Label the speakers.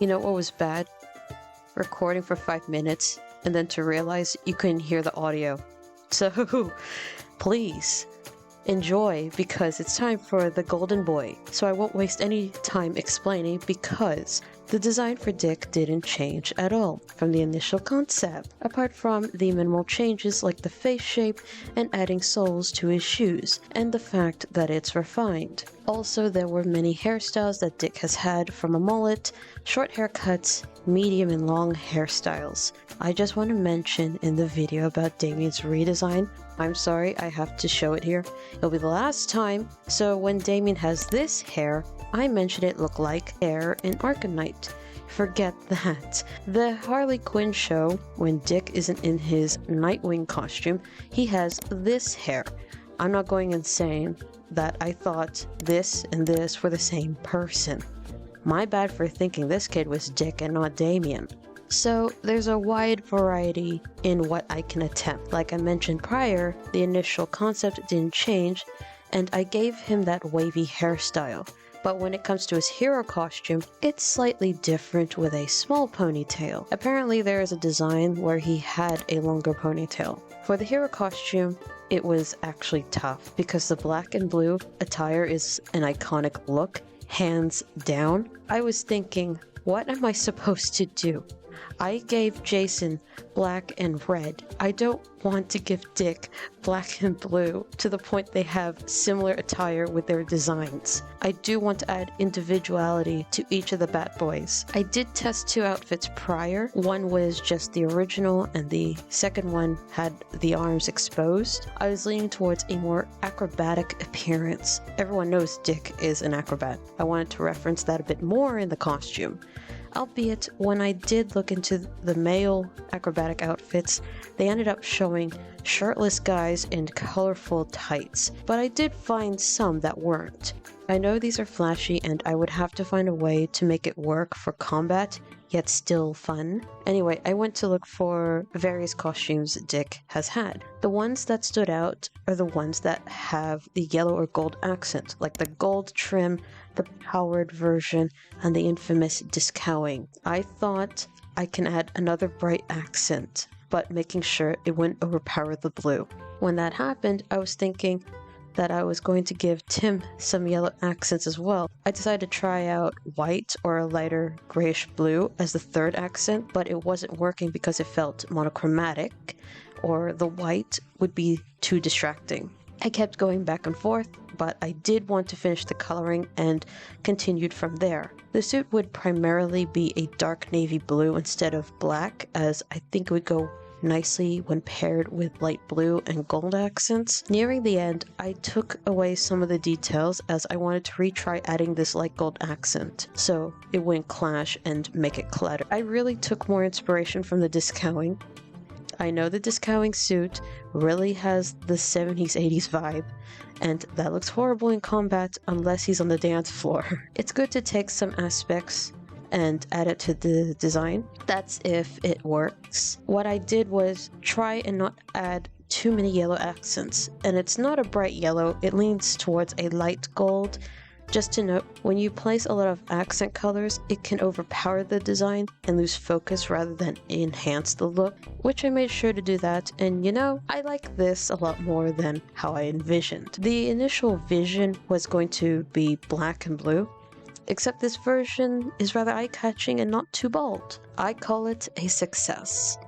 Speaker 1: You know what was bad? Recording for 5 minutes and then to realize you couldn't hear the audio. So please enjoy, because it's time for the golden boy. So I won't waste any time explaining, because the design for Dick didn't change at all from the initial concept, apart from the minimal changes like the face shape and adding soles to his shoes, and the fact that it's refined. Also, there were many hairstyles that Dick has had, from a mullet, short haircuts, medium and long hairstyles. I just want to mention in the video about Damien's redesign, I'm sorry I have to show it here, it'll be the last time, so when Damien has this hair, I mention it look like hair in Arkham Knight. Forget that. The Harley Quinn show, when Dick isn't in his Nightwing costume, he has this hair. I'm not going insane that I thought this and this were the same person. My bad for thinking this kid was Dick and not Damien. So there's a wide variety in what I can attempt. Like I mentioned prior, the initial concept didn't change, and I gave him that wavy hairstyle. But when it comes to his hero costume, it's slightly different with a small ponytail. Apparently there is a design where he had a longer ponytail. For the hero costume, it was actually tough because the black and blue attire is an iconic look, hands down. I was thinking, what am I supposed to do? I gave Jason black and red. I don't want to give Dick black and blue to the point they have similar attire with their designs. I do want to add individuality to each of the Bat Boys. I did test 2 outfits prior. One was just the original and the second one had the arms exposed. I was leaning towards a more acrobatic appearance. Everyone knows Dick is an acrobat. I wanted to reference that a bit more in the costume. Albeit, when I did look into the male acrobatic outfits, they ended up showing shirtless guys in colorful tights, but I did find some that weren't. I know these are flashy and I would have to find a way to make it work for combat, yet still fun. Anyway, I went to look for various costumes Dick has had. The ones that stood out are the ones that have the yellow or gold accent, like the gold trim, the powered version, and the infamous discowing. I thought I can add another bright accent, but making sure it wouldn't overpower the blue. When that happened, I was thinking that I was going to give Tim some yellow accents as well. I decided to try out white or a lighter grayish blue as the third accent, but it wasn't working because it felt monochromatic, or the white would be too distracting. I kept going back and forth, but I did want to finish the coloring and continued from there. The suit would primarily be a dark navy blue instead of black, as I think it would go nicely when paired with light blue and gold accents. Nearing the end, I took away some of the details as I wanted to retry adding this light gold accent, so it wouldn't clash and make it clutter. I really took more inspiration from the discowing. I know the discowing suit really has the 70s 80s vibe, and that looks horrible in combat unless he's on the dance floor. It's good to take some aspects and add it to the design. That's if it works. What I did was try and not add too many yellow accents, and it's not a bright yellow, it leans towards a light gold. Just to note, when you place a lot of accent colors, it can overpower the design and lose focus rather than enhance the look, which I made sure to do that, and you know, I like this a lot more than how I envisioned. The initial vision was going to be black and blue, except this version is rather eye-catching and not too bold. I call it a success.